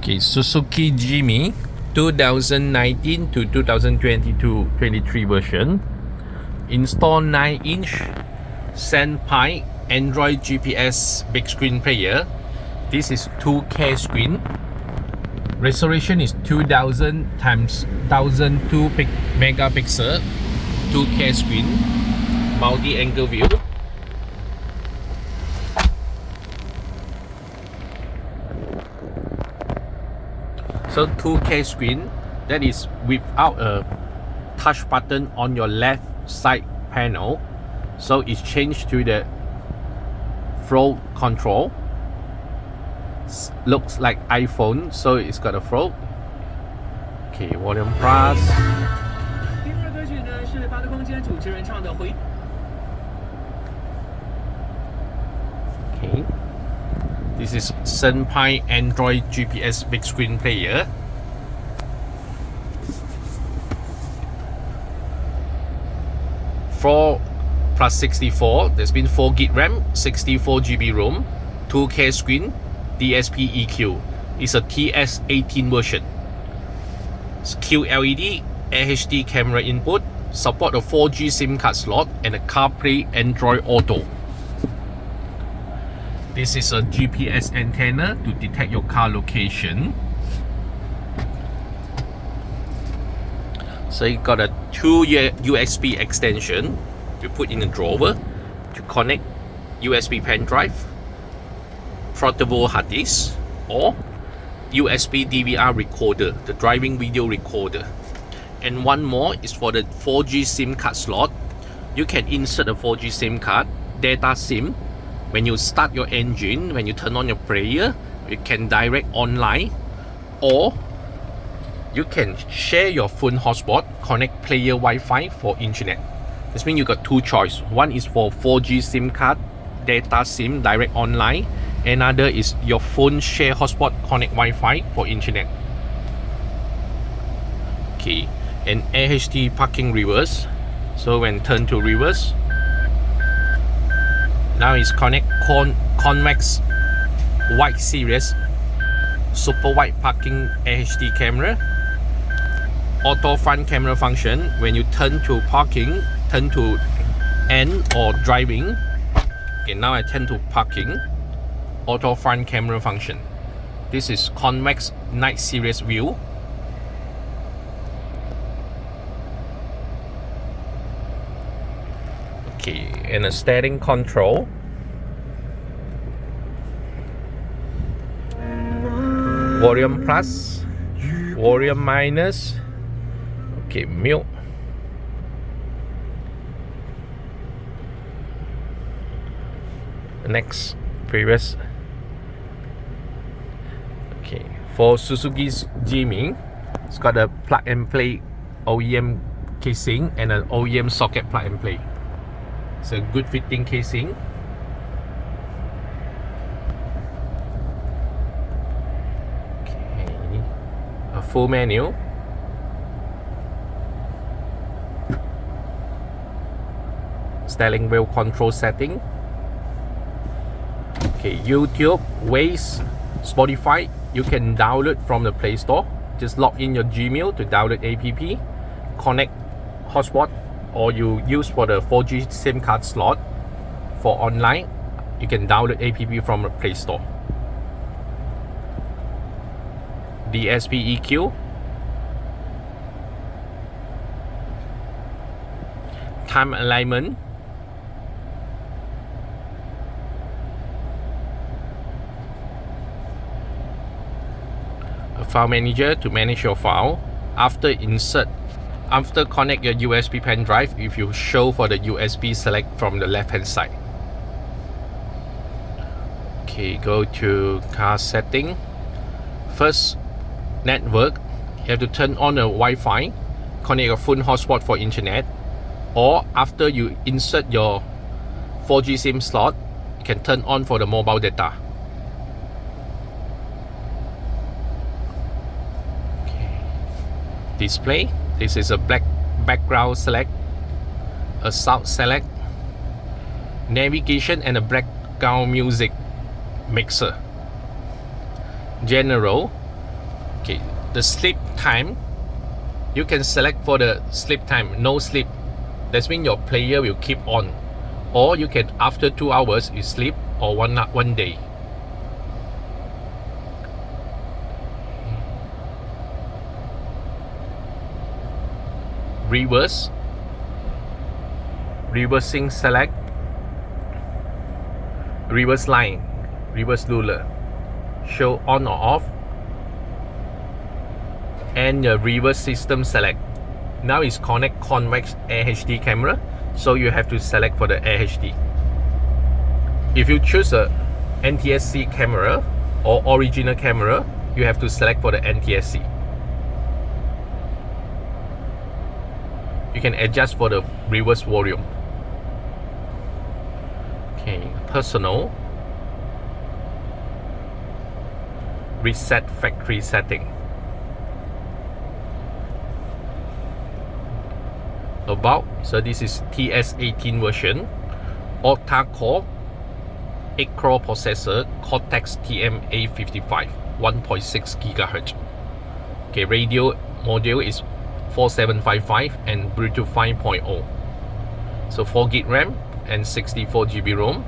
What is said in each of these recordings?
Okay, Suzuki Jimmy 2019 to 2022-23 version. Install 9-inch Senpai Android GPS big screen player. This is 2K screen. Resolution is 2000 times 1002 megapixel. 2K screen. Multi-angle view. So 2K screen, that is without a touch button on your left side panel. So it's changed to the float control. Looks like iPhone, so it's got a float. Okay, volume plus. Okay. This is Senpai Android GPS big screen player. Four plus 64. There's been 4GB RAM, 64GB ROM, 2K screen, DSP EQ. It's a TS18 version. It's QLED, AHD camera input, support a 4G SIM card slot, and a Carplay Android Auto. This is a GPS antenna to detect your car location. So you got a 2-year USB extension to put in a drawer to connect USB pen drive, portable hard disk, or USB DVR recorder, the driving video recorder. And one more is for the 4G SIM card slot. You can insert a 4G SIM card, data SIM. When you start your engine, when you turn on your player, you can direct online, or you can share your phone hotspot, connect player Wi-Fi for internet. This means you got two choices. One is for 4G SIM card, data SIM, direct online. Another is your phone share hotspot, connect Wi-Fi for internet. Okay, and AHD parking reverse. So when turn to reverse, now it's connect convex wide series super wide parking AHD camera. Auto front camera function. When you turn to parking, turn to end or driving. Okay, now I turn to parking. Auto front camera function. This is convex night series view. Okay, and a steering control. Volume plus, volume minus. Okay, mute. Next, previous. Okay, for Suzuki's Jimmy, it's got a plug and play OEM casing and an OEM socket plug and play. It's a good fitting casing. Okay, a full menu. Steering wheel control setting. Okay, YouTube, Waze, Spotify, you can download from the Play Store. Just log in your Gmail to download app, connect hotspot, or you use for the 4G SIM card slot for online. You can download app from the Play Store. DSP EQ, time alignment, a file manager to manage your file. After connect your USB pen drive, if you show for the USB select from the left hand side. Okay, go to car setting. First, network. You have to turn on a Wi-Fi, connect your phone hotspot for internet, or after you insert your 4G SIM slot, you can turn on for the mobile data. Okay. Display. This is a black background select, a sound select, navigation, and a background music mixer. General, Okay, the sleep time, you can select for the sleep time, no sleep. That means your player will keep on. Or you can, after 2 hours, you sleep, or one day. Reverse. Reversing select. Reverse line. Reverse ruler. Show on or off. And the reverse system select. Now it's connect convex AHD camera, so you have to select for the AHD. If you choose a NTSC camera or original camera, you have to select for the NTSC. You can adjust for the reverse volume. Okay, personal. Reset factory setting. About, so this is TS18 version, Octa Core 8-core processor, Cortex TM-A55, 1.6 GHz. Okay, radio module is 4755 and Bluetooth 5.0. So 4GB RAM and 64GB ROM.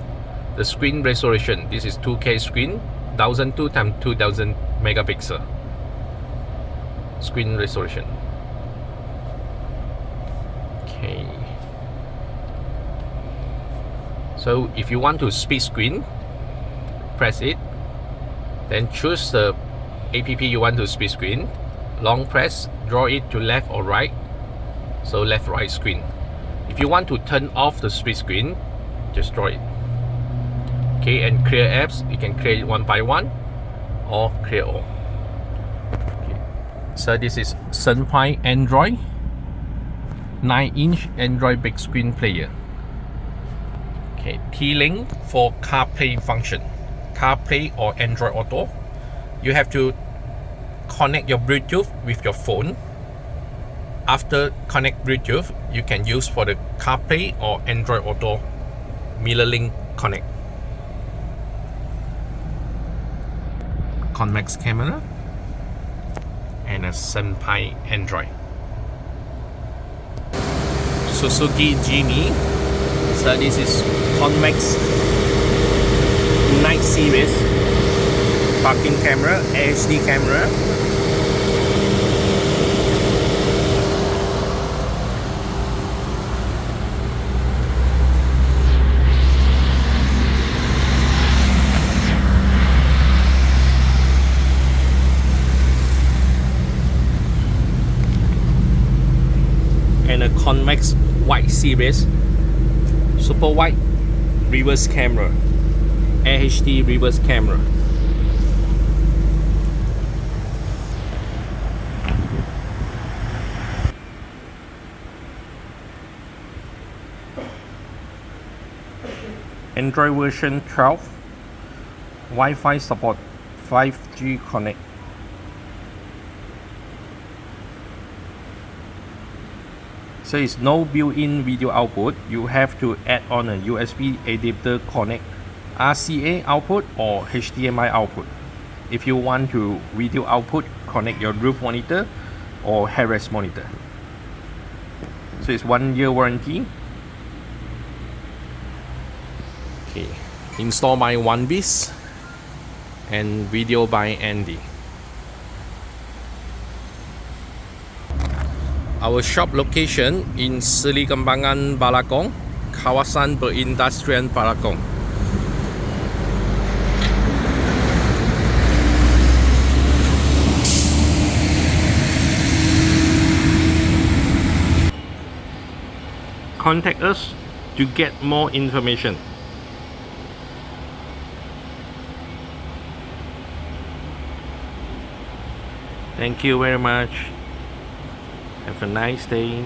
The screen resolution, this is 2K screen, 1002 x 2000 megapixel screen resolution. Okay. So if you want to split screen, press it, then choose the app you want to split screen. Long press, draw it to left or right, so left right screen. If you want to turn off the split screen, just draw it. Okay, and clear apps, you can clear it one by one or clear all. Okay. So this is Senpai Android 9-inch Android big screen player. Okay, T-Link for Carplay function, Carplay or Android Auto. You have to connect your Bluetooth with your phone. After connect Bluetooth, you can use for the Carplay or Android Auto mirror link connect. Convex camera and a Senpai Android. Suzuki Jimmy. So this is convex night series parking camera, AHD camera. And a convex wide series, super wide reverse camera, AHD reverse camera. Android version 12, Wi-Fi support, 5G connect. So it's no built-in video output. You have to add on a USB adapter connect RCA output or HDMI output. If you want to video output, connect your roof monitor or headrest monitor. So it's 1 year warranty. Okay, install by 1bis and video by Andy. Our shop location in Seri, Kembangan, Balakong, Kawasan, Perindustrian, Balakong. Contact us to get more information. Thank you very much. Have a nice day.